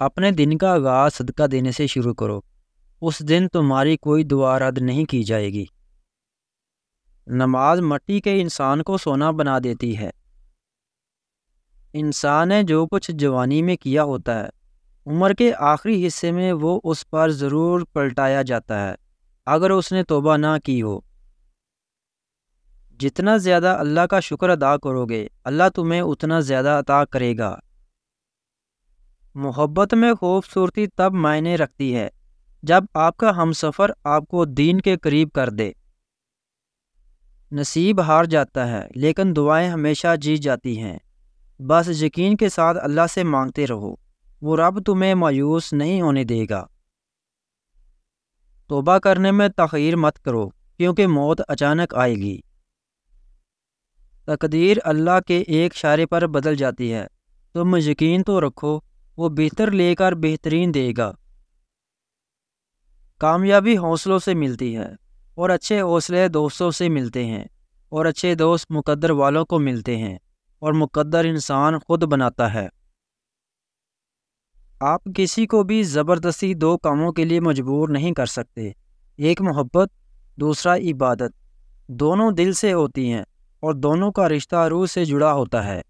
اپنے دن کا آغاز صدقہ دینے سے شروع کرو، اس دن تمہاری کوئی دعا رد نہیں کی جائے گی۔ نماز مٹی کے انسان کو سونا بنا دیتی ہے۔ انسان نے جو کچھ جوانی میں کیا ہوتا ہے، عمر کے آخری حصے میں وہ اس پر ضرور پلٹایا جاتا ہے اگر اس نے توبہ نہ کی ہو۔ جتنا زیادہ اللہ کا شکر ادا کرو گے، اللہ تمہیں اتنا زیادہ عطا کرے گا۔ محبت میں خوبصورتی تب معنی رکھتی ہے جب آپ کا ہمسفر آپ کو دین کے قریب کر دے۔ نصیب ہار جاتا ہے لیکن دعائیں ہمیشہ جیت جاتی ہیں۔ بس یقین کے ساتھ اللہ سے مانگتے رہو، وہ رب تمہیں مایوس نہیں ہونے دے گا۔ توبہ کرنے میں تاخیر مت کرو کیونکہ موت اچانک آئے گی۔ تقدیر اللہ کے ایک اشارے پر بدل جاتی ہے، تم یقین تو رکھو، وہ بہتر لے کر بہترین دے گا۔ کامیابی حوصلوں سے ملتی ہے، اور اچھے حوصلے دوستوں سے ملتے ہیں، اور اچھے دوست مقدر والوں کو ملتے ہیں، اور مقدر انسان خود بناتا ہے۔ آپ کسی کو بھی زبردستی دو کاموں کے لیے مجبور نہیں کر سکتے، ایک محبت، دوسرا عبادت۔ دونوں دل سے ہوتی ہیں اور دونوں کا رشتہ روح سے جڑا ہوتا ہے۔